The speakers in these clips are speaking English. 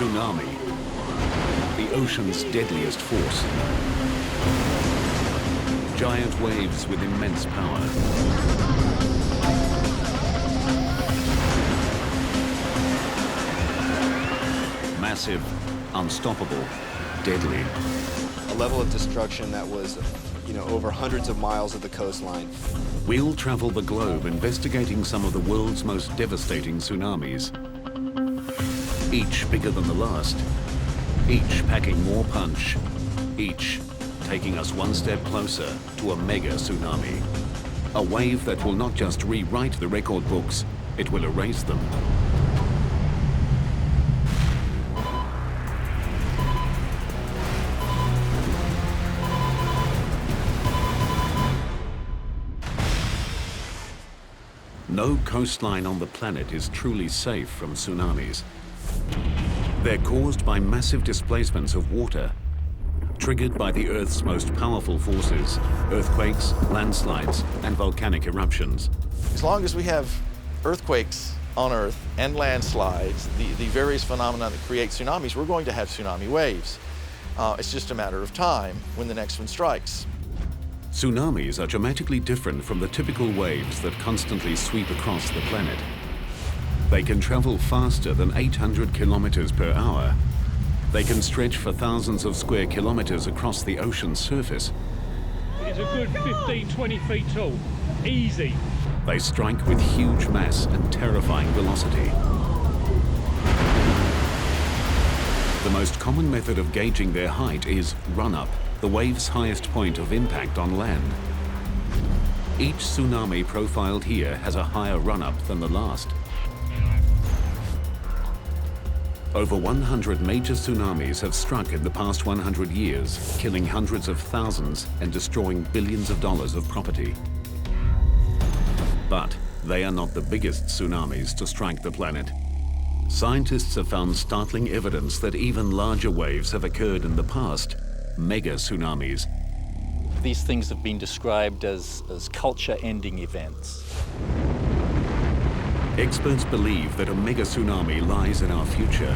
Tsunami, the ocean's deadliest force. Giant waves with immense power. Massive, unstoppable, deadly. A level of destruction that was, over hundreds of miles of the coastline. We'll travel the globe investigating some of the world's most devastating tsunamis. Each bigger than the last. Each packing more punch. Each taking us one step closer to a mega tsunami. A wave that will not just rewrite the record books, it will erase them. No coastline on the planet is truly safe from tsunamis. They're caused by massive displacements of water, triggered by the Earth's most powerful forces, earthquakes, landslides, and volcanic eruptions. As long as we have earthquakes on Earth and landslides, the various phenomena that create tsunamis, we're going to have tsunami waves. It's just a matter of time when the next one strikes. Tsunamis are dramatically different from the typical waves that constantly sweep across the planet. They can travel faster than 800 kilometers per hour. They can stretch for thousands of square kilometers across the ocean's surface. It's a good 15, 20 feet tall. Easy. They strike with huge mass and terrifying velocity. The most common method of gauging their height is run-up, the wave's highest point of impact on land. Each tsunami profiled here has a higher run-up than the last. Over 100 major tsunamis have struck in the past 100 years, killing hundreds of thousands and destroying billions of dollars of property. But they are not the biggest tsunamis to strike the planet. Scientists have found startling evidence that even larger waves have occurred in the past, mega tsunamis. These things have been described as culture-ending events. Experts believe that a mega tsunami lies in our future.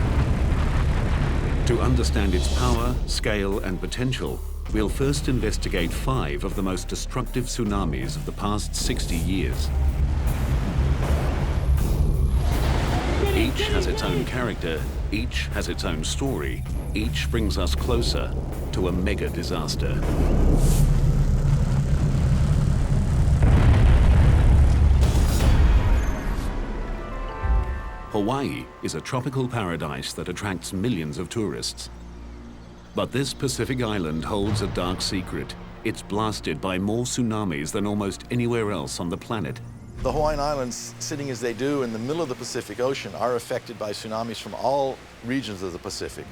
To understand its power, scale, and potential, we'll first investigate 5 of the most destructive tsunamis of the past 60 years. Each has its own character, each has its own story, each brings us closer to a mega disaster. Hawaii is a tropical paradise that attracts millions of tourists. But this Pacific island holds a dark secret. It's blasted by more tsunamis than almost anywhere else on the planet. The Hawaiian Islands, sitting as they do in the middle of the Pacific Ocean, are affected by tsunamis from all regions of the Pacific.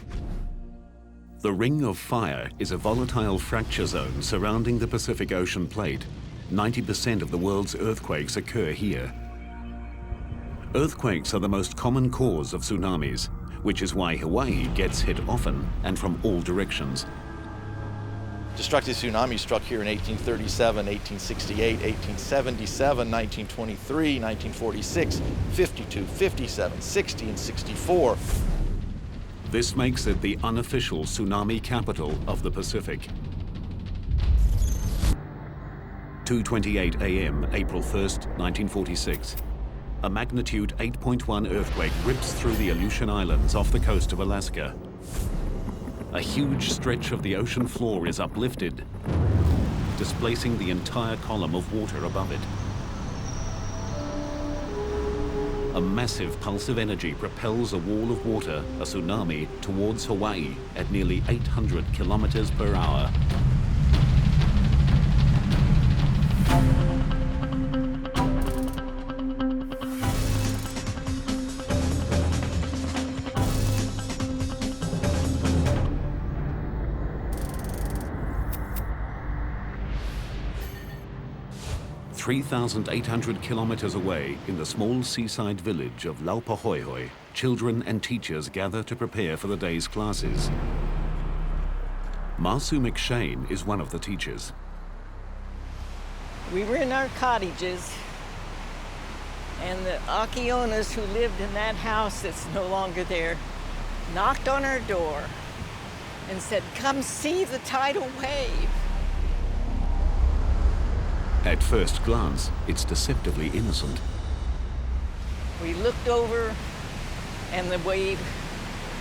The Ring of Fire is a volatile fracture zone surrounding the Pacific Ocean plate. 90% of the world's earthquakes occur here. Earthquakes are the most common cause of tsunamis, which is why Hawaii gets hit often and from all directions. Destructive tsunamis struck here in 1837, 1868, 1877, 1923, 1946, 52, 57, 60, and 64. This makes it the unofficial tsunami capital of the Pacific. 2:28 a.m., April 1st, 1946. A magnitude 8.1 earthquake rips through the Aleutian Islands off the coast of Alaska. A huge stretch of the ocean floor is uplifted, displacing the entire column of water above it. A massive pulse of energy propels a wall of water, a tsunami, towards Hawaii at nearly 800 kilometers per hour. (3,800 kilometers away in the small seaside village of Laupahoehoe, children and teachers gather to prepare for the day's classes. Marsu McShane is one of the teachers. We were in our cottages, and the Akionas who lived in that house that's no longer there, knocked on our door and said, "Come see the tidal wave." At first glance, it's deceptively innocent. We looked over and the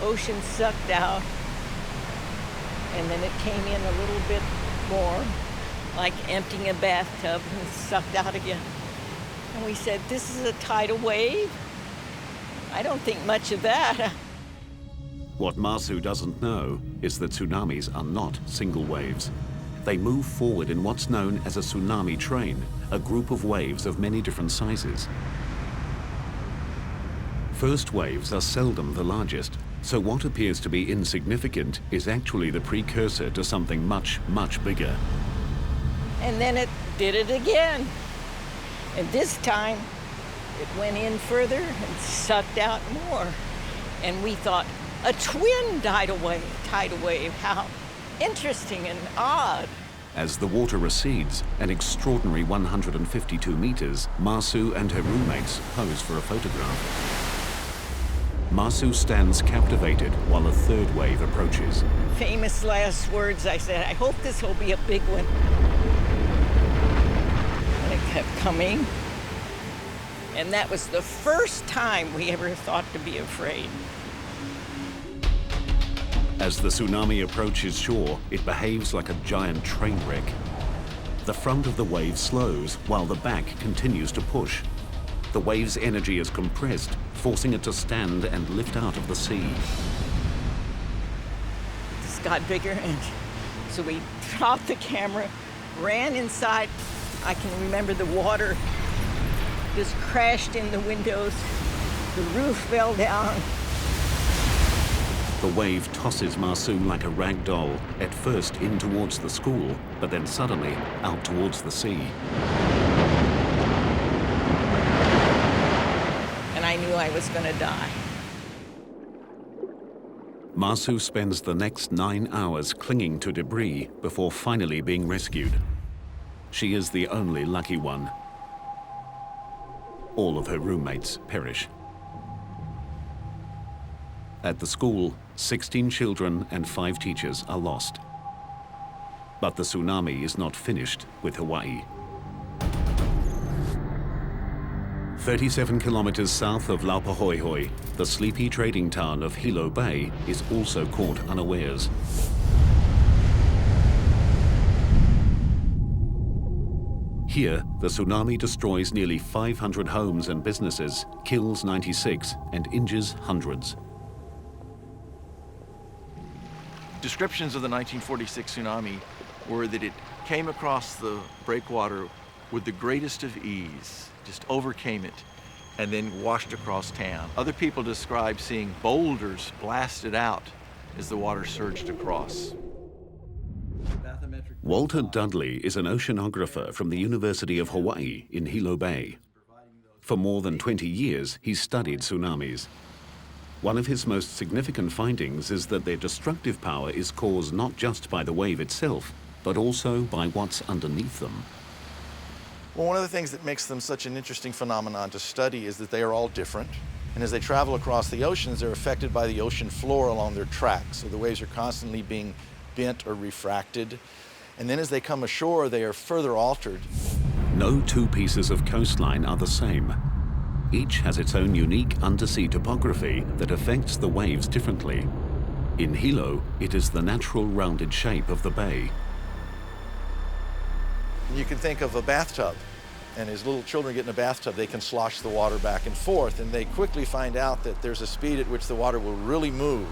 ocean sucked out, and then it came in a little bit more, like emptying a bathtub, and sucked out again. And we said, "This is a tidal wave? I don't think much of that." What Masu doesn't know is that tsunamis are not single waves. They move forward in what's known as a tsunami train, a group of waves of many different sizes. First waves are seldom the largest, so what appears to be insignificant is actually the precursor to something much, much bigger. And then it did it again. And this time, it went in further and sucked out more. And we thought, a twin tidal wave, how interesting and odd. As the water recedes, an extraordinary 152 meters, Masu and her roommates pose for a photograph. Masu stands captivated while a third wave approaches. Famous last words, I said, "I hope this will be a big one." And it kept coming. And that was the first time we ever thought to be afraid. As the tsunami approaches shore, it behaves like a giant train wreck. The front of the wave slows while the back continues to push. The wave's energy is compressed, forcing it to stand and lift out of the sea. This got bigger, and so we dropped the camera, ran inside. I can remember the water just crashed in the windows. The roof fell down. The wave tosses Masu like a rag doll, at first in towards the school, but then suddenly out towards the sea. And I knew I was going to die. Masu spends the next 9 hours clinging to debris before finally being rescued. She is the only lucky one. All of her roommates perish. At the school, 16 children and 5 teachers are lost. But the tsunami is not finished with Hawaii. 37 kilometers south of Laupahoehoe, the sleepy trading town of Hilo Bay is also caught unawares. Here, the tsunami destroys nearly 500 homes and businesses, kills 96, and injures hundreds. Descriptions of the 1946 tsunami were that it came across the breakwater with the greatest of ease, just overcame it, and then washed across town. Other people describe seeing boulders blasted out as the water surged across. Walter Dudley is an oceanographer from the University of Hawaii in Hilo Bay. For more than 20 years, he's studied tsunamis. One of his most significant findings is that their destructive power is caused not just by the wave itself, but also by what's underneath them. Well, one of the things that makes them such an interesting phenomenon to study is that they are all different. And as they travel across the oceans, they're affected by the ocean floor along their tracks. So the waves are constantly being bent or refracted. And then as they come ashore, they are further altered. No two pieces of coastline are the same. Each has its own unique undersea topography that affects the waves differently. In Hilo, it is the natural rounded shape of the bay. You can think of a bathtub, and as little children get in a bathtub, they can slosh the water back and forth, and they quickly find out that there's a speed at which the water will really move.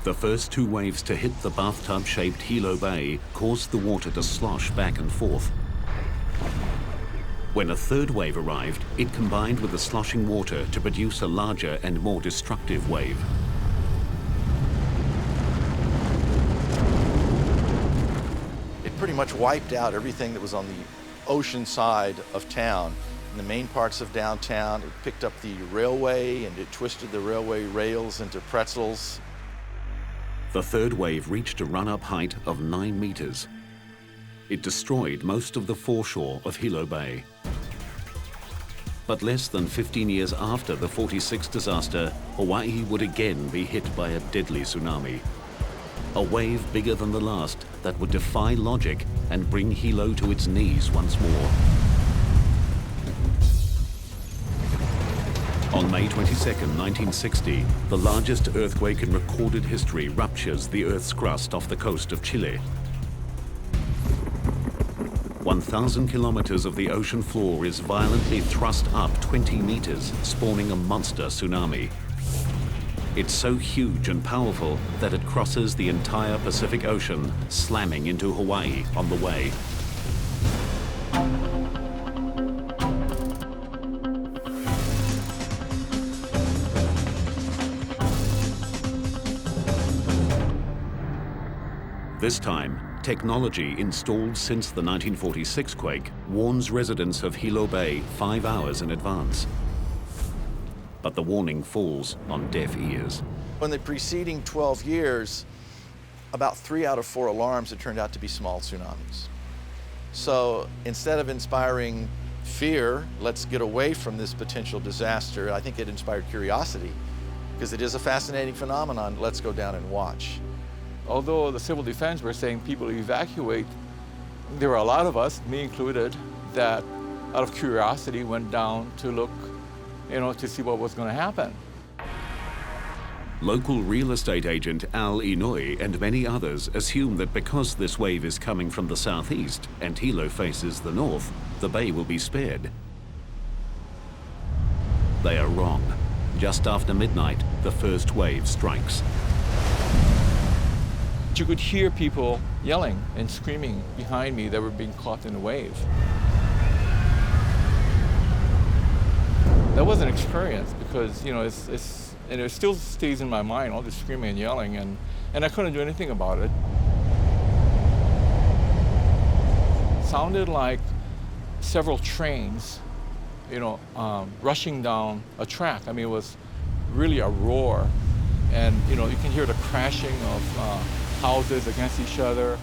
The first 2 waves to hit the bathtub-shaped Hilo Bay caused the water to slosh back and forth. When a third wave arrived, it combined with the sloshing water to produce a larger and more destructive wave. It pretty much wiped out everything that was on the ocean side of town. In the main parts of downtown, it picked up the railway and it twisted the railway rails into pretzels. The third wave reached a run-up height of 9 meters. It destroyed most of the foreshore of Hilo Bay. But less than 15 years after the '46 disaster, Hawaii would again be hit by a deadly tsunami. A wave bigger than the last that would defy logic and bring Hilo to its knees once more. On May 22, 1960, the largest earthquake in recorded history ruptures the Earth's crust off the coast of Chile. 1,000 kilometers of the ocean floor is violently thrust up 20 meters, spawning a monster tsunami. It's so huge and powerful that it crosses the entire Pacific Ocean, slamming into Hawaii on the way. This time, technology installed since the 1946 quake warns residents of Hilo Bay 5 hours in advance. But the warning falls on deaf ears. In the preceding 12 years, about 3 out of 4 alarms had turned out to be small tsunamis. So instead of inspiring fear, let's get away from this potential disaster, I think it inspired curiosity, because it is a fascinating phenomenon. Let's go down and watch. Although the civil defense were saying people evacuate, there were a lot of us, me included, that out of curiosity went down to look, to see what was going to happen. Local real estate agent Al Inouye and many others assume that because this wave is coming from the southeast and Hilo faces the north, the bay will be spared. They are wrong. Just after midnight, the first wave strikes. You could hear people yelling and screaming behind me that were being caught in the wave. That was an experience because, and it still stays in my mind, all this screaming and yelling, and I couldn't do anything about it. It sounded like several trains, rushing down a track. I mean, it was really a roar, and you can hear the crashing of houses against each other.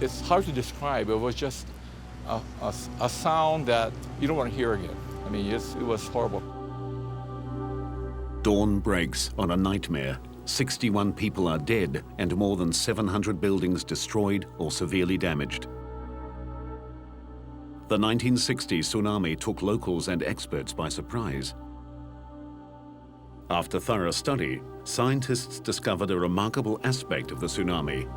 It's hard to describe. It was just a sound that you don't want to hear again. I mean, it was horrible. Dawn breaks on a nightmare. 61 people are dead and more than 700 buildings destroyed or severely damaged. The 1960 tsunami took locals and experts by surprise. After thorough study, scientists discovered a remarkable aspect of the tsunami.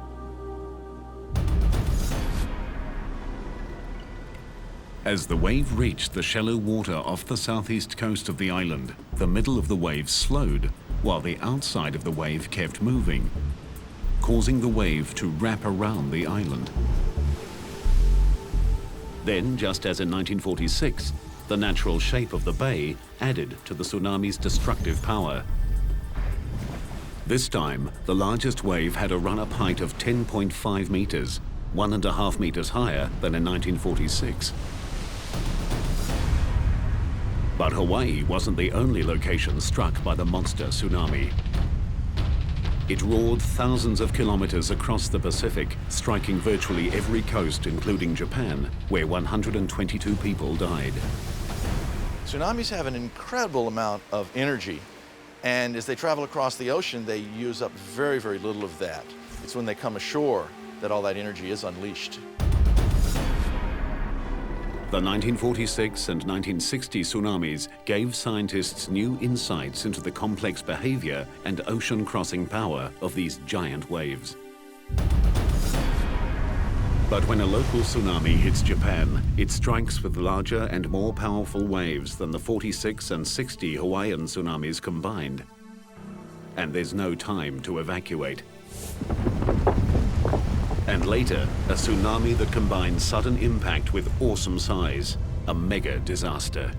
As the wave reached the shallow water off the southeast coast of the island, the middle of the wave slowed, while the outside of the wave kept moving, causing the wave to wrap around the island. Then, just as in 1946, the natural shape of the bay added to the tsunami's destructive power. This time, the largest wave had a run-up height of 10.5 meters, 1.5 meters higher than in 1946. But Hawaii wasn't the only location struck by the monster tsunami. It roared thousands of kilometers across the Pacific, striking virtually every coast, including Japan, where 122 people died. Tsunamis have an incredible amount of energy, and as they travel across the ocean, they use up very, very little of that. It's when they come ashore that all that energy is unleashed. The 1946 and 1960 tsunamis gave scientists new insights into the complex behavior and ocean-crossing power of these giant waves. But when a local tsunami hits Japan, it strikes with larger and more powerful waves than the 46 and 60 Hawaiian tsunamis combined. And there's no time to evacuate. And later, a tsunami that combines sudden impact with awesome size, a mega disaster.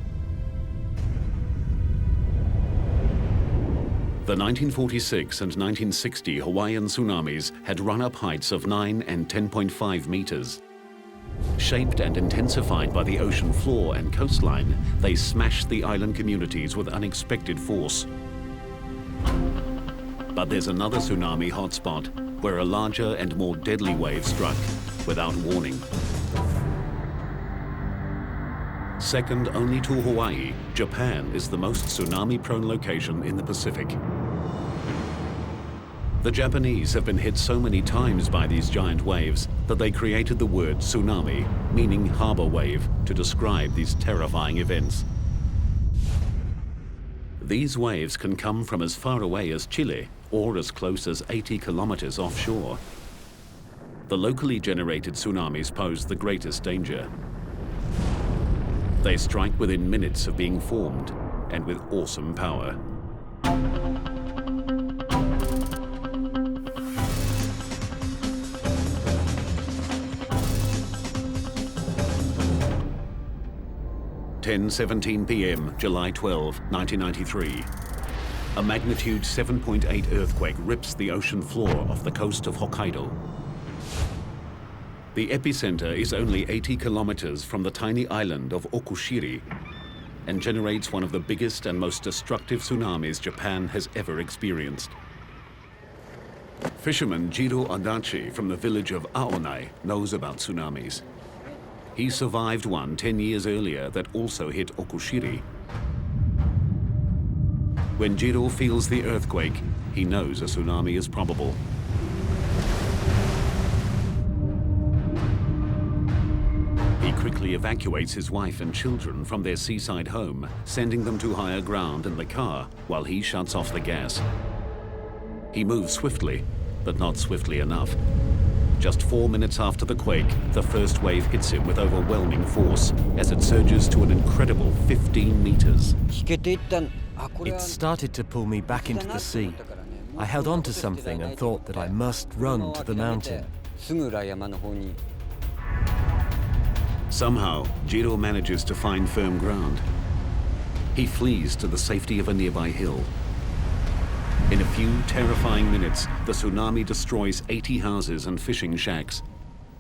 The 1946 and 1960 Hawaiian tsunamis had run-up heights of 9 and 10.5 meters. Shaped and intensified by the ocean floor and coastline, they smashed the island communities with unexpected force. But there's another tsunami hotspot where a larger and more deadly wave struck without warning. Second only to Hawaii, Japan is the most tsunami-prone location in the Pacific. The Japanese have been hit so many times by these giant waves that they created the word tsunami, meaning harbor wave, to describe these terrifying events. These waves can come from as far away as Chile or as close as 80 kilometers offshore. The locally generated tsunamis pose the greatest danger. They strike within minutes of being formed and with awesome power. (10:17 p.m., July 12, 1993). A magnitude 7.8 earthquake rips the ocean floor off the coast of Hokkaido. The epicenter is only 80 kilometers from the tiny island of Okushiri and generates one of the biggest and most destructive tsunamis Japan has ever experienced. Fisherman Jiro Adachi from the village of Aonai knows about tsunamis. He survived one 10 years earlier that also hit Okushiri. When Jiro feels the earthquake, he knows a tsunami is probable. He quickly evacuates his wife and children from their seaside home, sending them to higher ground in the car while he shuts off the gas. He moves swiftly, but not swiftly enough. Just 4 minutes after the quake, the first wave hits him with overwhelming force as it surges to an incredible 15 meters. It started to pull me back into the sea. I held on to something and thought that I must run to the mountain. Somehow, Jiro manages to find firm ground. He flees to the safety of a nearby hill. In a few terrifying minutes, the tsunami destroys 80 houses and fishing shacks.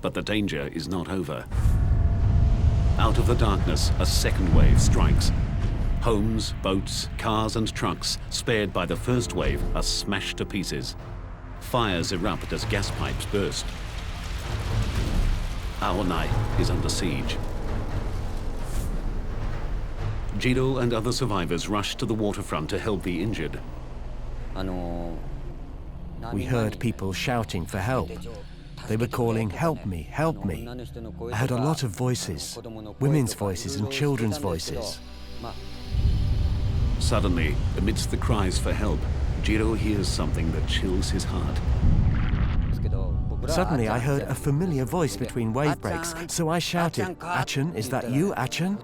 But the danger is not over. Out of the darkness, a second wave strikes. Homes, boats, cars and trucks spared by the first wave are smashed to pieces. Fires erupt as gas pipes burst. Aonai is under siege. Jiro and other survivors rush to the waterfront to help the injured. We heard people shouting for help. They were calling, "Help me, help me." I heard a lot of voices, women's voices and children's voices. Suddenly, amidst the cries for help, Jiro hears something that chills his heart. Suddenly I heard a familiar voice between wave breaks, so I shouted, "Achan, is that you, Achan?"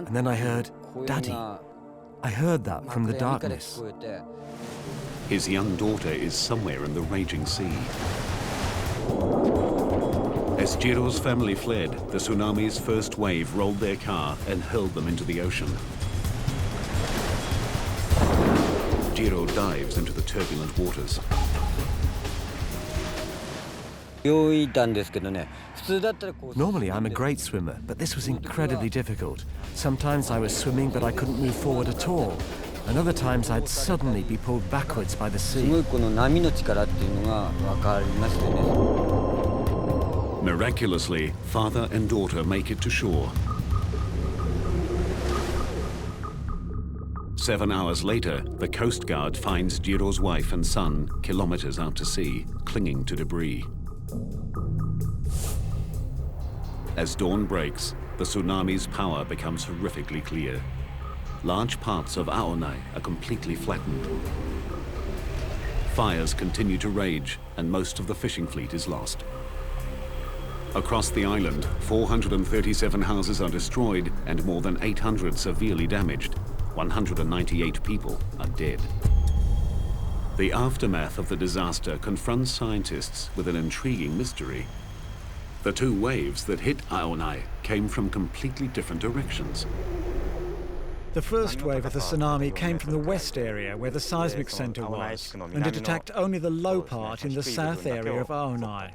And then I heard, "Daddy." I heard that from the darkness. His young daughter is somewhere in the raging sea. As Jiro's family fled, the tsunami's first wave rolled their car and hurled them into the ocean. Jiro dives into the turbulent waters. Normally I'm a great swimmer, but this was incredibly difficult. Sometimes I was swimming, but I couldn't move forward at all. And other times I'd suddenly be pulled backwards by the sea. Miraculously, father and daughter make it to shore. 7 hours later, the Coast Guard finds Jiro's wife and son kilometers out to sea, clinging to debris. As dawn breaks, the tsunami's power becomes horrifically clear. Large parts of Aonai are completely flattened. Fires continue to rage, and most of the fishing fleet is lost. Across the island, 437 houses are destroyed and more than 800 severely damaged. 198 people are dead. The aftermath of the disaster confronts scientists with an intriguing mystery. The two waves that hit Aonai came from completely different directions. The first wave of the tsunami came from the west area where the seismic center was, and it attacked only the low part in the south area of Aonai.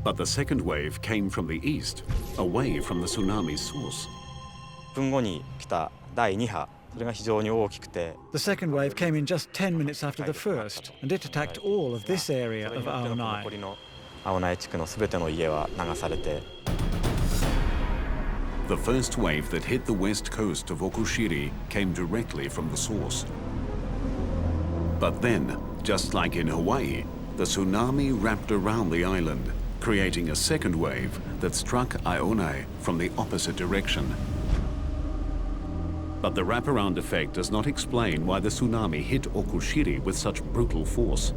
But the second wave came from the east, away from the tsunami's source. The second wave came in just 10 minutes after the first, and it attacked all of this area of Aonai. The The first wave that hit the west coast of Okushiri came directly from the source. But then, just like in Hawaii, the tsunami wrapped around the island, creating a second wave that struck Ionai from the opposite direction. But the wraparound effect does not explain why the tsunami hit Okushiri with such brutal force.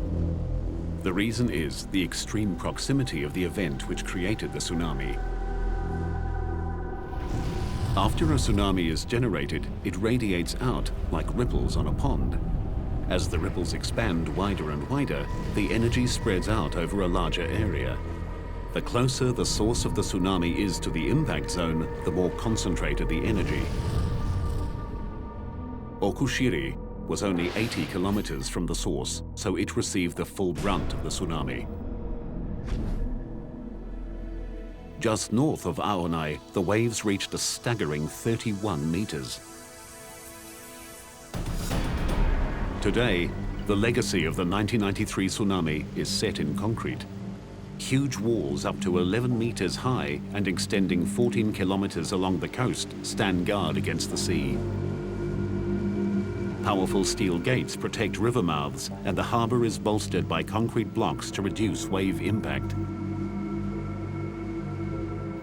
The reason is the extreme proximity of the event which created the tsunami. After a tsunami is generated, it radiates out like ripples on a pond. As the ripples expand wider and wider, the energy spreads out over a larger area. The closer the source of the tsunami is to the impact zone, the more concentrated the energy. Okushiri was only 80 kilometers from the source, so it received the full brunt of the tsunami. Just north of Ionai, the waves reached a staggering 31 meters. Today, the legacy of the 1993 tsunami is set in concrete. Huge walls up to 11 meters high and extending 14 kilometers along the coast stand guard against the sea. Powerful steel gates protect river mouths, and the harbor is bolstered by concrete blocks to reduce wave impact.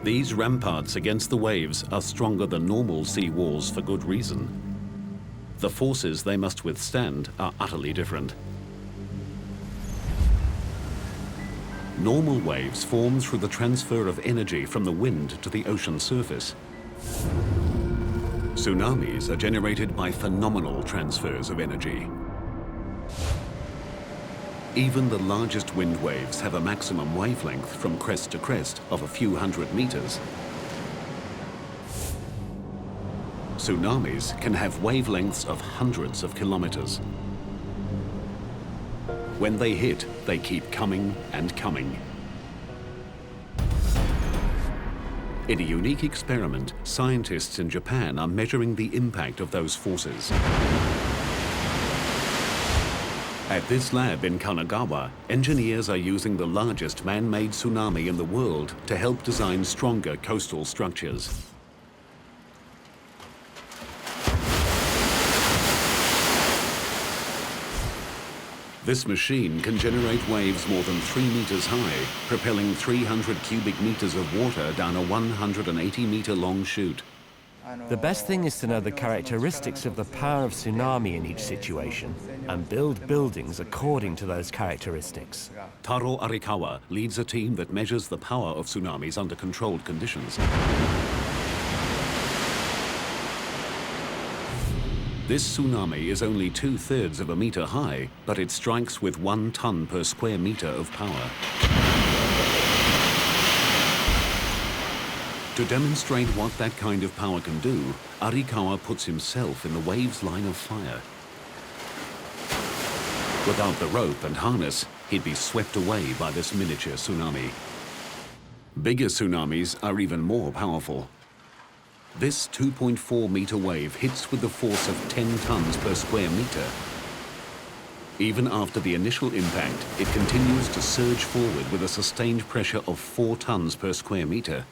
These ramparts against the waves are stronger than normal sea walls for good reason. The forces they must withstand are utterly different. Normal waves form through the transfer of energy from the wind to the ocean surface. Tsunamis are generated by phenomenal transfers of energy. Even the largest wind waves have a maximum wavelength from crest to crest of a few hundred meters. Tsunamis can have wavelengths of hundreds of kilometers. When they hit, they keep coming and coming. In a unique experiment, scientists in Japan are measuring the impact of those forces. At this lab in Kanagawa, engineers are using the largest man-made tsunami in the world to help design stronger coastal structures. This machine can generate waves more than 3 meters high, propelling 300 cubic meters of water down a 180-meter long chute. The best thing is to know the characteristics of the power of tsunami in each situation and build buildings according to those characteristics. Taro Arikawa leads a team that measures the power of tsunamis under controlled conditions. This tsunami is only 2/3 of a meter high, but it strikes with 1 ton per square meter of power. To demonstrate what that kind of power can do, Arikawa puts himself in the wave's line of fire. Without the rope and harness, he'd be swept away by this miniature tsunami. Bigger tsunamis are even more powerful. This 2.4-meter wave hits with the force of 10 tons per square meter. Even after the initial impact, it continues to surge forward with a sustained pressure of 4 tons per square meter.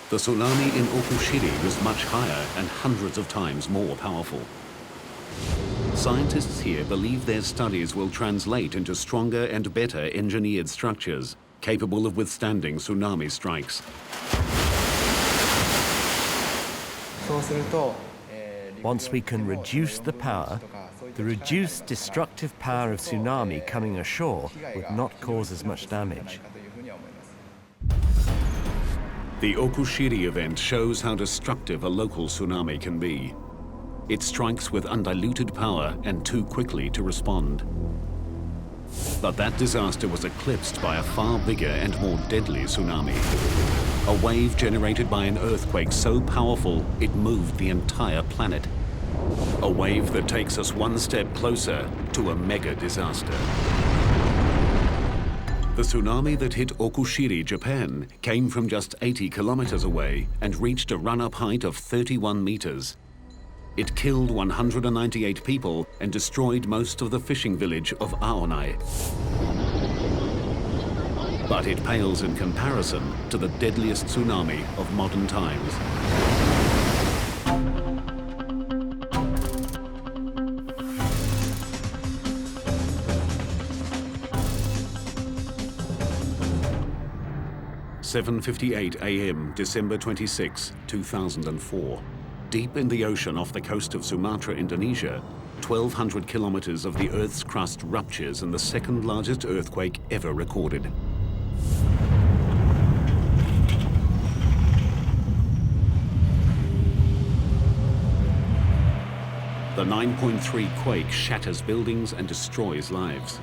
The tsunami in Okushiri was much higher and hundreds of times more powerful. Scientists here believe their studies will translate into stronger and better engineered structures, capable of withstanding tsunami strikes. Once we can reduce the power, the reduced destructive power of tsunami coming ashore would not cause as much damage. The Okushiri event shows how destructive a local tsunami can be. It strikes with undiluted power and too quickly to respond. But that disaster was eclipsed by a far bigger and more deadly tsunami. A wave generated by an earthquake so powerful it moved the entire planet. A wave that takes us one step closer to a mega disaster. The tsunami that hit Okushiri, Japan, came from just 80 kilometers away and reached a run-up height of 31 meters. It killed 198 people and destroyed most of the fishing village of Ionai. but it pales in comparison to the deadliest tsunami of modern times. (7:58 a.m. December 26, 2004). Deep in the ocean off the coast of Sumatra, Indonesia, 1,200 kilometers of the Earth's crust ruptures in the second largest earthquake ever recorded. The 9.3 quake shatters buildings and destroys lives.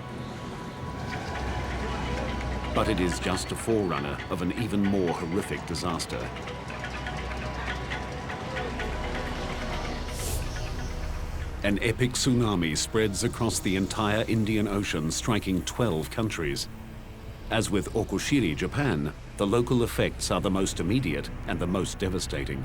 But it is just a forerunner of an even more horrific disaster. An epic tsunami spreads across the entire Indian Ocean, striking 12 countries. As with Okushiri, Japan, the local effects are the most immediate and the most devastating.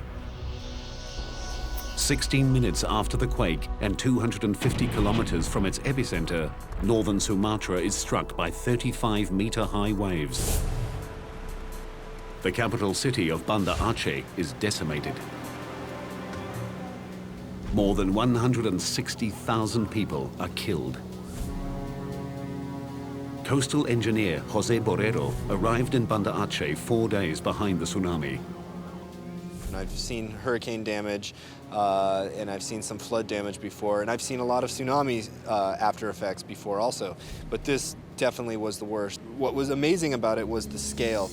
16 minutes after the quake and 250 kilometers from its epicenter, northern Sumatra is struck by 35-meter-high waves. The capital city of Banda Aceh is decimated. More than 160,000 people are killed. Coastal engineer Jose Borrero arrived in Banda Aceh 4 days behind the tsunami. I've seen hurricane damage, and I've seen some flood damage before, and I've seen a lot of tsunami after effects before also, but this definitely was the worst. What was amazing about it was the scale.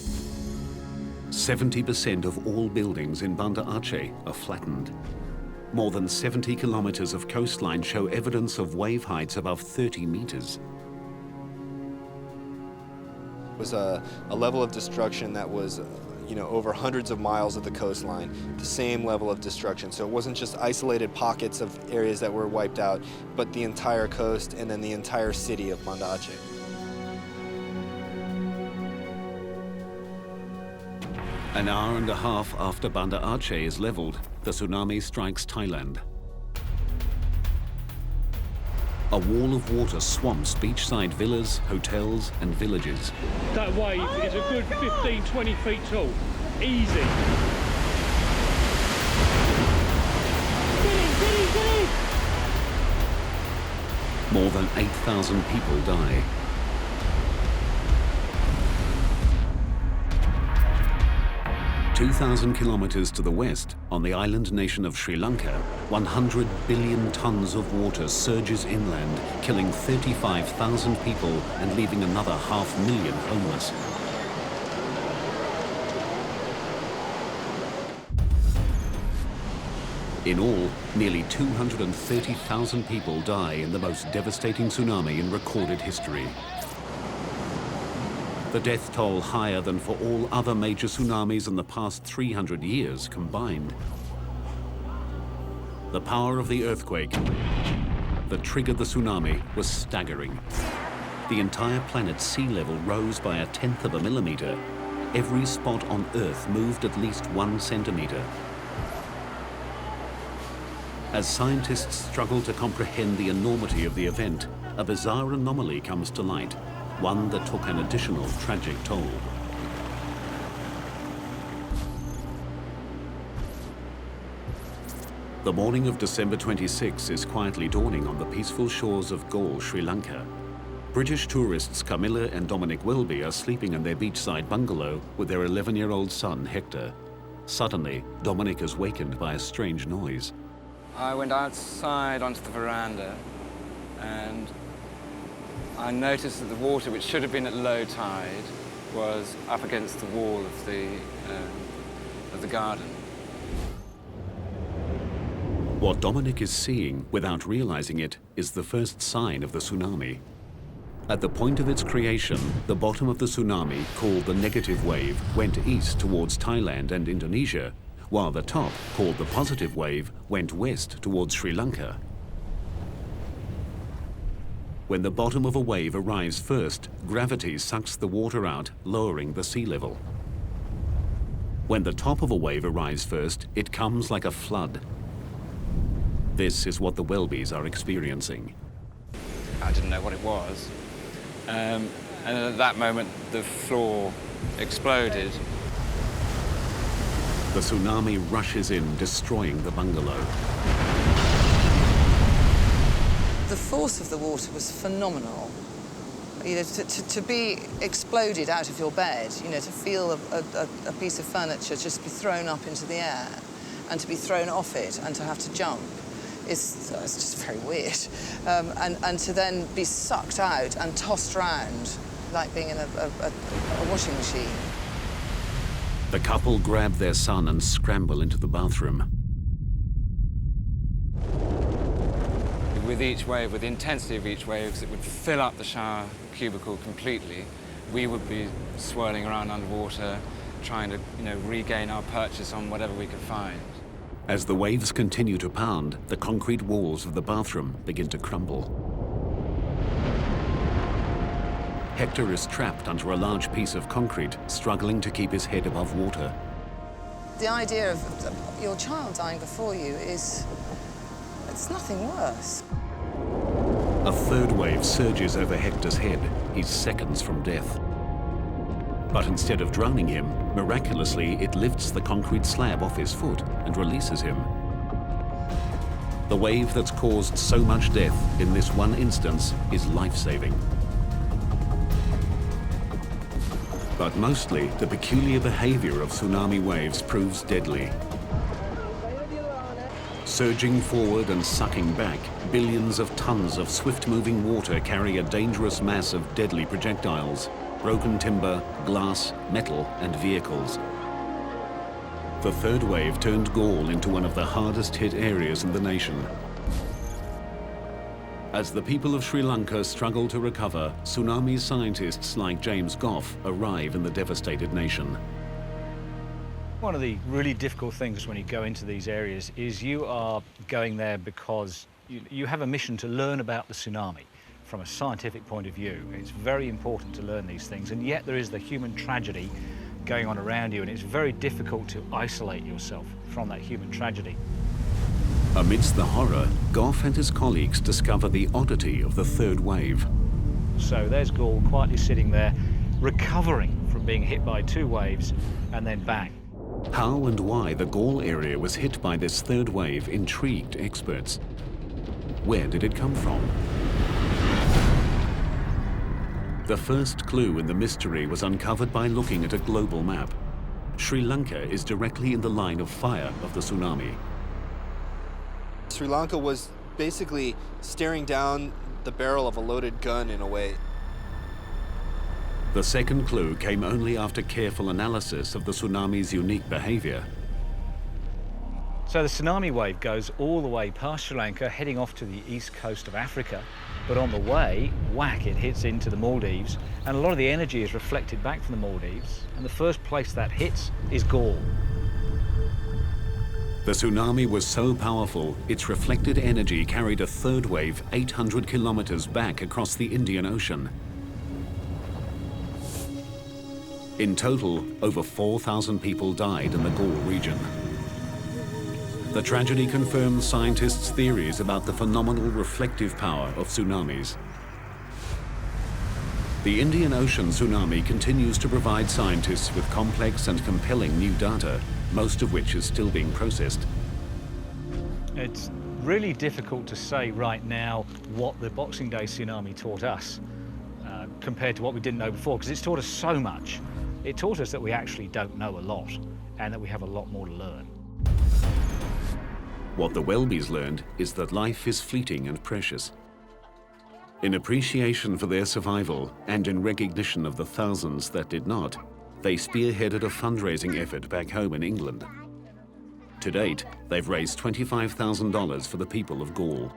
70% of all buildings in Banda Aceh are flattened. More than 70 kilometers of coastline show evidence of wave heights above 30 meters. It was a level of destruction that was over hundreds of miles of the coastline, the same level of destruction. So it wasn't just isolated pockets of areas that were wiped out, but the entire coast and then the entire city of Banda Aceh. An hour and a half after Banda Aceh is leveled, the tsunami strikes Thailand. A wall of water swamps beachside villas, hotels, and villages. That wave is a good 15, 20 feet tall. Easy. Get in! More than 8,000 people die. (2,000 kilometers to the west, on the island nation of Sri Lanka, 100 billion tons of water surges inland, killing 35,000 people and leaving another 500,000 homeless. In all, nearly 230,000 people die in the most devastating tsunami in recorded history. The death toll higher than for all other major tsunamis in the past 300 years combined. The power of the earthquake that triggered the tsunami was staggering. The entire planet's sea level rose by 1/10 of a millimeter. Every spot on Earth moved at least 1 centimeter. As scientists struggle to comprehend the enormity of the event, a bizarre anomaly comes to light. One that took an additional tragic toll. The morning of December 26 is quietly dawning on the peaceful shores of Galle, Sri Lanka. British tourists Camilla and Dominic Welby are sleeping in their beachside bungalow with their 11-year-old son, Hector. Suddenly, Dominic is wakened by a strange noise. I went outside onto the veranda and I noticed that the water, which should have been at low tide, was up against the wall of the garden. What Dominic is seeing, without realizing it, is the first sign of the tsunami. At the point of its creation, the bottom of the tsunami, called the negative wave, went east towards Thailand and Indonesia, while the top, called the positive wave, went west towards Sri Lanka. When the bottom of a wave arrives first, gravity sucks the water out, lowering the sea level. When the top of a wave arrives first, it comes like a flood. This is what the Welbys are experiencing. I didn't know what it was. And at that moment, the floor exploded. The tsunami rushes in, destroying the bungalow. The force of the water was phenomenal. You know, to be exploded out of your bed, you know, to feel a piece of furniture just be thrown up into the air and to be thrown off it and to have to jump it's just very weird. And to then be sucked out and tossed around like being in a washing machine. The couple grab their son and scramble into the bathroom. With each wave, with the intensity of each wave, it would fill up the shower cubicle completely. We would be swirling around underwater, trying to, regain our purchase on whatever we could find. As the waves continue to pound, the concrete walls of the bathroom begin to crumble. Hector is trapped under a large piece of concrete, struggling to keep his head above water. The idea of your child dying before you it's nothing worse. A third wave surges over Hector's head. He's seconds from death. But instead of drowning him, miraculously, it lifts the concrete slab off his foot and releases him. The wave that's caused so much death in this one instance is life-saving. But mostly, the peculiar behavior of tsunami waves proves deadly. Surging forward and sucking back, billions of tons of swift-moving water carry a dangerous mass of deadly projectiles, broken timber, glass, metal, and vehicles. The third wave turned Galle into one of the hardest-hit areas in the nation. As the people of Sri Lanka struggle to recover, tsunami scientists like James Goff arrive in the devastated nation. One of the really difficult things when you go into these areas is you are going there because you have a mission to learn about the tsunami from a scientific point of view. It's very important to learn these things, and yet there is the human tragedy going on around you, and it's very difficult to isolate yourself from that human tragedy. Amidst the horror, Goff and his colleagues discover the oddity of the third wave. So there's Galle quietly sitting there, recovering from being hit by two waves, and then bang. How and why the Galle area was hit by this third wave intrigued experts. Where did it come from? The first clue in the mystery was uncovered by looking at a global map. Sri Lanka is directly in the line of fire of the tsunami. Sri Lanka was basically staring down the barrel of a loaded gun in a way. The second clue came only after careful analysis of the tsunami's unique behavior. So the tsunami wave goes all the way past Sri Lanka, heading off to the east coast of Africa. But on the way, whack, it hits into the Maldives, and a lot of the energy is reflected back from the Maldives, and the first place that hits is Galle. The tsunami was so powerful, its reflected energy carried a third wave 800 kilometers back across the Indian Ocean. In total, over 4,000 people died in the Galle region. The tragedy confirms scientists' theories about the phenomenal reflective power of tsunamis. The Indian Ocean tsunami continues to provide scientists with complex and compelling new data, most of which is still being processed. It's really difficult to say right now what the Boxing Day tsunami taught us compared to what we didn't know before, because it's taught us so much. It taught us that we actually don't know a lot and that we have a lot more to learn. What the Welbys learned is that life is fleeting and precious. In appreciation for their survival and in recognition of the thousands that did not, they spearheaded a fundraising effort back home in England. To date, they've raised $25,000 for the people of Galle.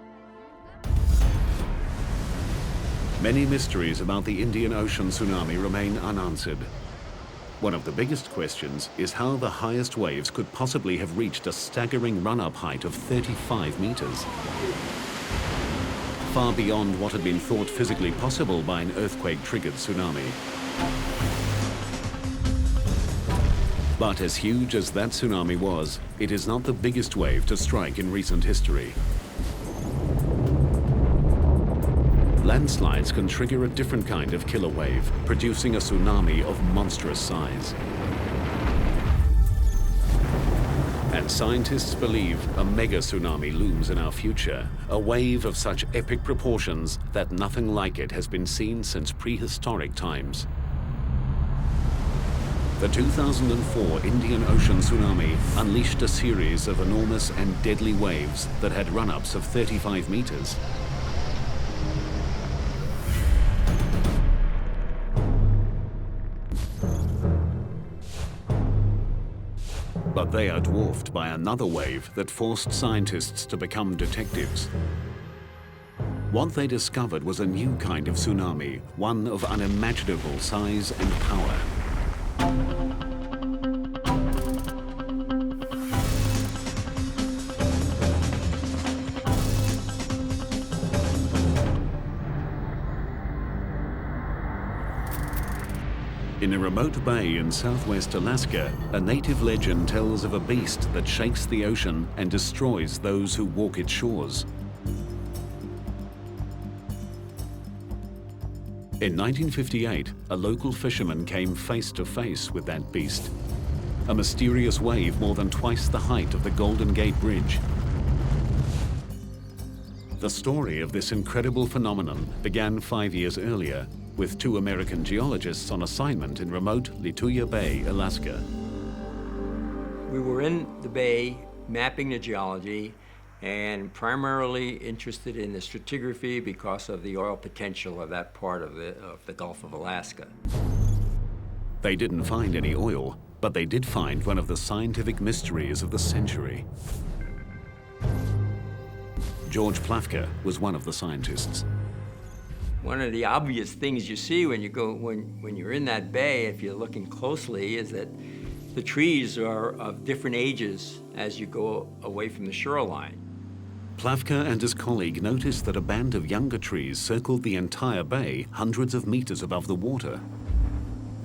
Many mysteries about the Indian Ocean tsunami remain unanswered. One of the biggest questions is how the highest waves could possibly have reached a staggering run-up height of 35 meters. Far beyond what had been thought physically possible by an earthquake-triggered tsunami. But as huge as that tsunami was, it is not the biggest wave to strike in recent history. Landslides can trigger a different kind of killer wave, producing a tsunami of monstrous size. And scientists believe a mega tsunami looms in our future, a wave of such epic proportions that nothing like it has been seen since prehistoric times. The 2004 Indian Ocean tsunami unleashed a series of enormous and deadly waves that had run-ups of 35 meters. But they are dwarfed by another wave that forced scientists to become detectives. What they discovered was a new kind of tsunami, one of unimaginable size and power. In a remote bay in southwest Alaska, a native legend tells of a beast that shakes the ocean and destroys those who walk its shores. In 1958, a local fisherman came face to face with that beast, a mysterious wave more than twice the height of the Golden Gate Bridge. The story of this incredible phenomenon began 5 years earlier, with 2 American geologists on assignment in remote Lituya Bay, Alaska. We were in the bay mapping the geology and primarily interested in the stratigraphy because of the oil potential of that part of the Gulf of Alaska. They didn't find any oil, but they did find one of the scientific mysteries of the century. George Plafka was one of the scientists. One of the obvious things you see when you're in that bay, if you're looking closely, is that the trees are of different ages as you go away from the shoreline. Plafka and his colleague noticed that a band of younger trees circled the entire bay hundreds of meters above the water.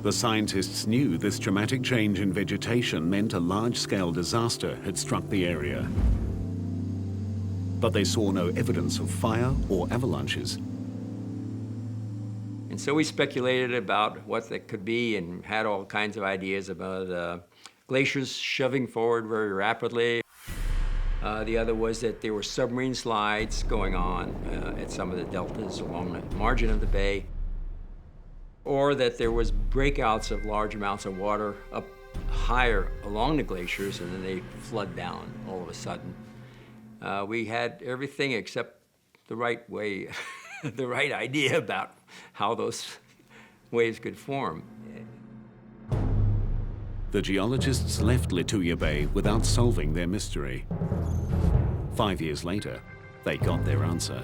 The scientists knew this dramatic change in vegetation meant a large-scale disaster had struck the area. But they saw no evidence of fire or avalanches. And so we speculated about what that could be and had all kinds of ideas about glaciers shoving forward very rapidly. The other was that there were submarine slides going on at some of the deltas along the margin of the bay, or that there was breakouts of large amounts of water up higher along the glaciers and then they flood down all of a sudden. We had everything except the right way, the right idea about how those waves could form. The geologists left Lituya Bay without solving their mystery. 5 years later, they got their answer.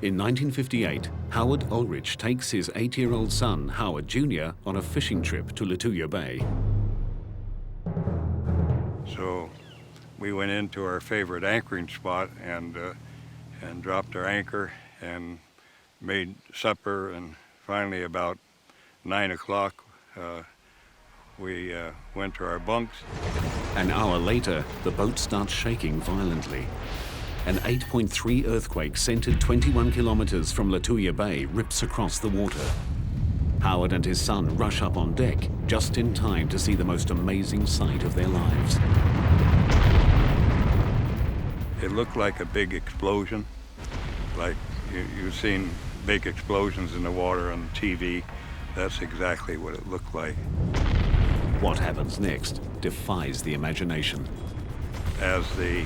In 1958, Howard Ulrich takes his 8-year-old son, Howard Jr., on a fishing trip to Lituya Bay. So we went into our favorite anchoring spot and dropped our anchor and made supper, and finally about 9 o'clock we went to our bunks. An hour later, the boat starts shaking violently. An 8.3 earthquake centered 21 kilometers from Lituya Bay rips across the water. Howard and his son rush up on deck just in time to see the most amazing sight of their lives. It looked like a big explosion, like you've seen big explosions in the water on TV. That's exactly what it looked like. What happens next defies the imagination. As the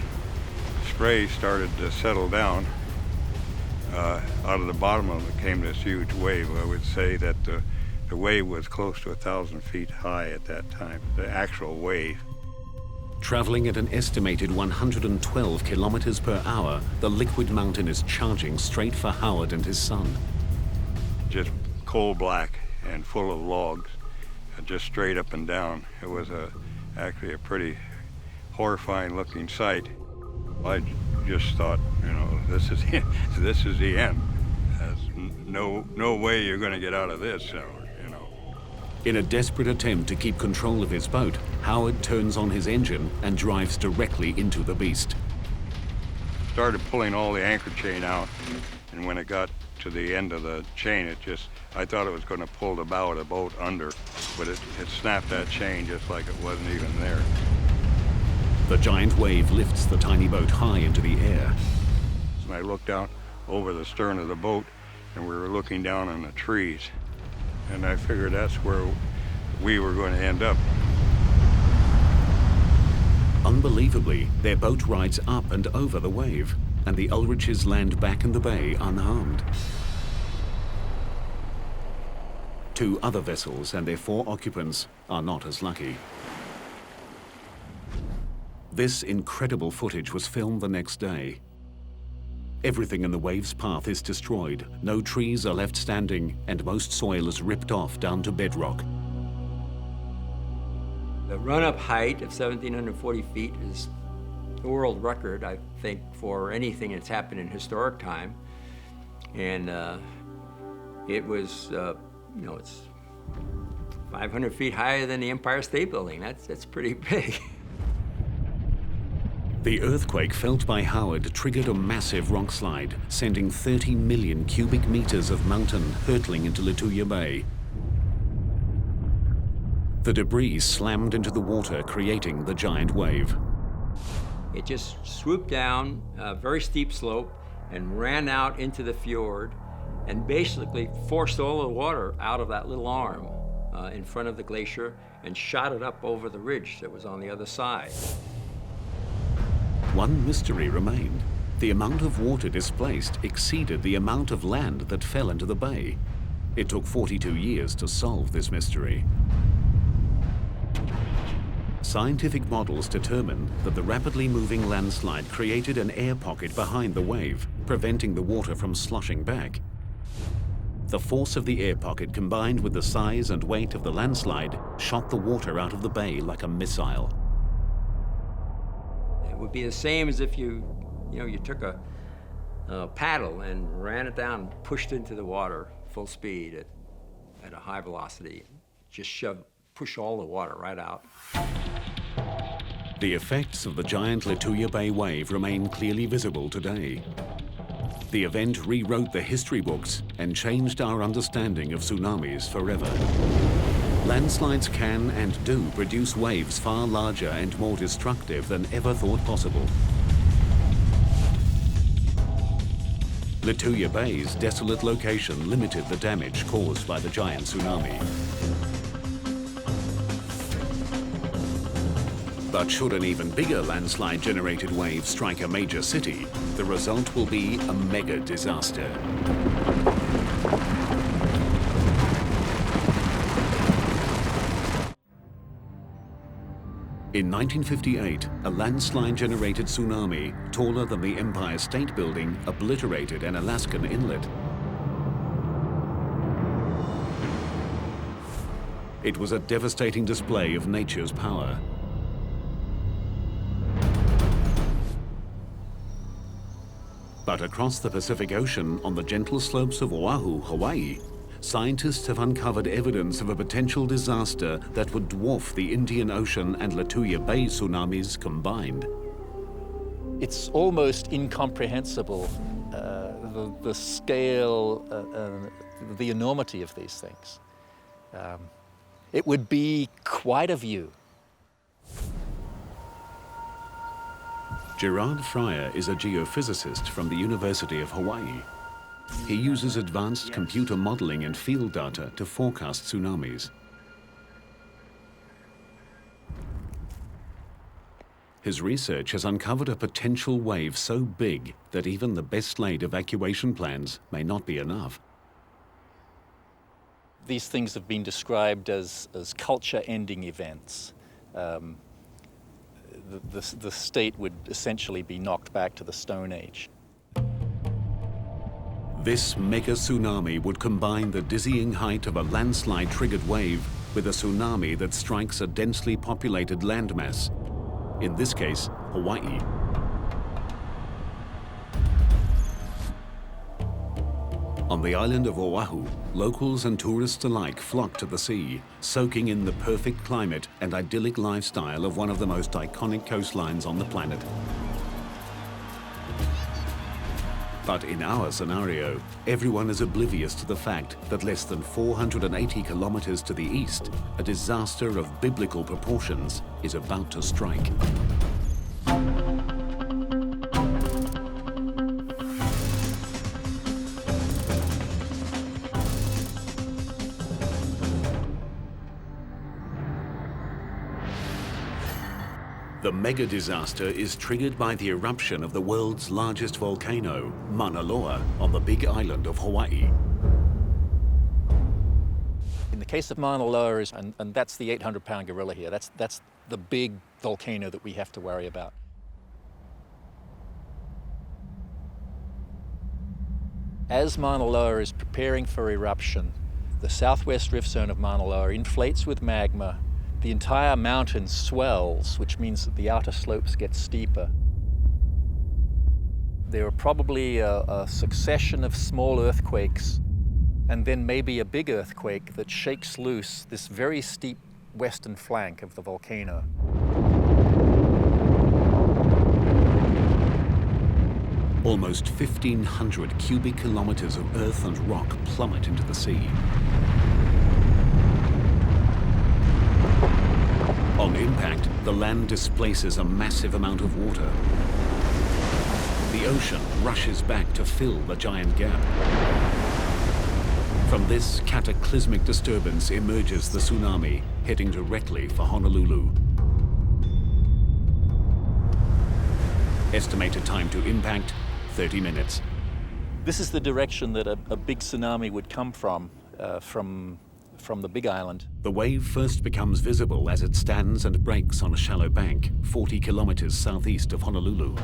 spray started to settle down, out of the bottom of it came this huge wave. I would say that the wave was close to 1,000 feet high at that time, the actual wave. Traveling at an estimated 112 kilometers per hour, the liquid mountain is charging straight for Howard and his son. Just coal black and full of logs, just straight up and down. It was actually a pretty horrifying looking sight. I just thought, you know, this is the end. There's no way you're going to get out of this, you know. In a desperate attempt to keep control of his boat, Howard turns on his engine and drives directly into the beast. started pulling all the anchor chain out, and when it got to the end of the chain, I thought it was going to pull the bow of the boat under, but it snapped that chain just like it wasn't even there. The giant wave lifts the tiny boat high into the air. And I looked out over the stern of the boat, and we were looking down on the trees, and I figured that's where we were going to end up. Unbelievably, their boat rides up and over the wave, and the Ulriches land back in the bay unharmed. 2 other vessels and their 4 occupants are not as lucky. This incredible footage was filmed the next day. Everything in the wave's path is destroyed, no trees are left standing, and most soil is ripped off down to bedrock. The run-up height of 1,740 feet is the world record, I think, for anything that's happened in historic time. And it was, it's 500 feet higher than the Empire State Building. That's pretty big. The earthquake felt by Howard triggered a massive rock slide, sending 30 million cubic meters of mountain hurtling into Lituya Bay. The debris slammed into the water, creating the giant wave. It just swooped down a very steep slope and ran out into the fjord and basically forced all the water out of that little arm in front of the glacier and shot it up over the ridge that was on the other side. One mystery remained. The amount of water displaced exceeded the amount of land that fell into the bay. It took 42 years to solve this mystery. Scientific models determined that the rapidly moving landslide created an air pocket behind the wave, preventing the water from sloshing back. The force of the air pocket combined with the size and weight of the landslide shot the water out of the bay like a missile. It would be the same as if you took a paddle and ran it down and pushed into the water full speed at a high velocity. Just push all the water right out. The effects of the giant Lituya Bay wave remain clearly visible today. The event rewrote the history books and changed our understanding of tsunamis forever. Landslides can and do produce waves far larger and more destructive than ever thought possible. Lituya Bay's desolate location limited the damage caused by the giant tsunami. But should an even bigger landslide-generated wave strike a major city, the result will be a mega disaster. In 1958, a landslide-generated tsunami, taller than the Empire State Building, obliterated an Alaskan inlet. It was a devastating display of nature's power. But across the Pacific Ocean, on the gentle slopes of Oahu, Hawaii, scientists have uncovered evidence of a potential disaster that would dwarf the Indian Ocean and Lituya Bay tsunamis combined. It's almost incomprehensible, the scale, the enormity of these things. It would be quite a view. Gerard Fryer is a geophysicist from the University of Hawaii. He uses advanced computer modeling and field data to forecast tsunamis. His research has uncovered a potential wave so big that even the best laid evacuation plans may not be enough. These things have been described as culture-ending events. The state would essentially be knocked back to the Stone Age. This mega tsunami would combine the dizzying height of a landslide-triggered wave with a tsunami that strikes a densely populated landmass, in this case, Hawaii. On the island of Oahu, locals and tourists alike flock to the sea, soaking in the perfect climate and idyllic lifestyle of one of the most iconic coastlines on the planet. But in our scenario, everyone is oblivious to the fact that less than 480 kilometers to the east, a disaster of biblical proportions is about to strike. The mega disaster is triggered by the eruption of the world's largest volcano, Mauna Loa, on the big island of Hawaii. In the case of Mauna Loa, and that's the 800-pound gorilla here, that's the big volcano that we have to worry about. As Mauna Loa is preparing for eruption, the southwest rift zone of Mauna Loa inflates with magma. The entire mountain swells, which means that the outer slopes get steeper. There are probably a succession of small earthquakes, and then maybe a big earthquake that shakes loose this very steep western flank of the volcano. Almost 1,500 cubic kilometers of earth and rock plummet into the sea. On impact, the land displaces a massive amount of water. The ocean rushes back to fill the giant gap. From this cataclysmic disturbance emerges the tsunami, heading directly for Honolulu. Estimated time to impact, 30 minutes. This is the direction that a big tsunami would come from the big island. The wave first becomes visible as it stands and breaks on a shallow bank, 40 kilometers southeast of Honolulu.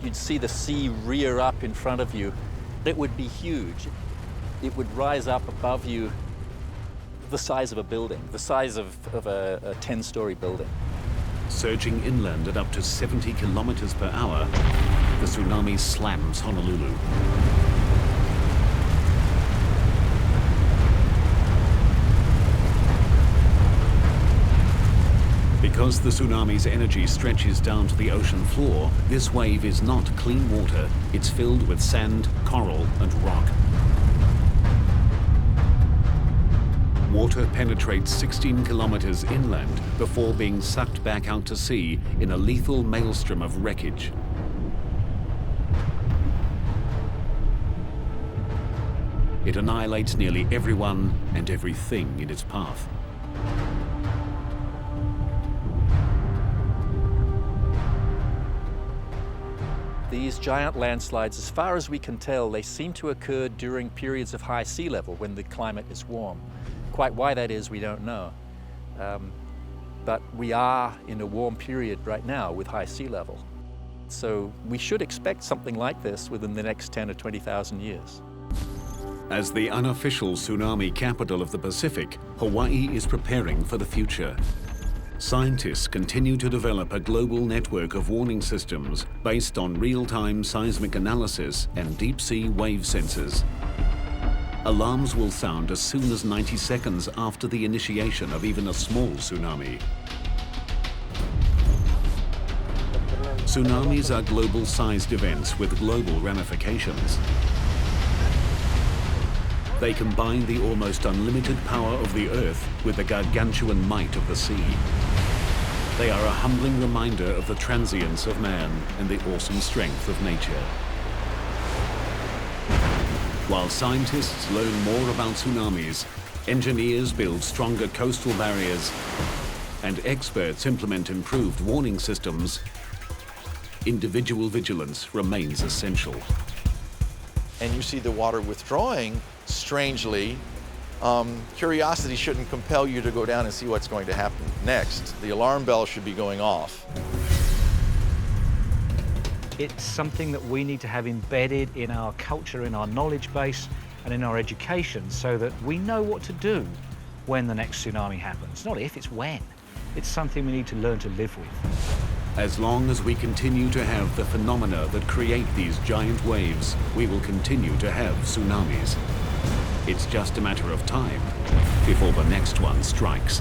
You'd see the sea rear up in front of you. It would be huge. It would rise up above you the size of a building, the size of a 10-story building. Surging inland at up to 70 kilometers per hour, the tsunami slams Honolulu. Because the tsunami's energy stretches down to the ocean floor, this wave is not clean water. It's filled with sand, coral, and rock. Water penetrates 16 kilometers inland before being sucked back out to sea in a lethal maelstrom of wreckage. It annihilates nearly everyone and everything in its path. These giant landslides, as far as we can tell, they seem to occur during periods of high sea level when the climate is warm. Quite why that is, we don't know. But we are in a warm period right now with high sea level. So we should expect something like this within the next 10 or 20,000 years. As the unofficial tsunami capital of the Pacific, Hawaii is preparing for the future. Scientists continue to develop a global network of warning systems based on real-time seismic analysis and deep-sea wave sensors. Alarms will sound as soon as 90 seconds after the initiation of even a small tsunami. Tsunamis are global-sized events with global ramifications. They combine the almost unlimited power of the Earth with the gargantuan might of the sea. They are a humbling reminder of the transience of man and the awesome strength of nature. While scientists learn more about tsunamis, engineers build stronger coastal barriers, and experts implement improved warning systems, individual vigilance remains essential. And you see the water withdrawing, strangely, curiosity shouldn't compel you to go down and see what's going to happen next. The alarm bell should be going off. It's something that we need to have embedded in our culture, in our knowledge base, and in our education so that we know what to do when the next tsunami happens. Not if, it's when. It's something we need to learn to live with. As long as we continue to have the phenomena that create these giant waves, we will continue to have tsunamis. It's just a matter of time before the next one strikes.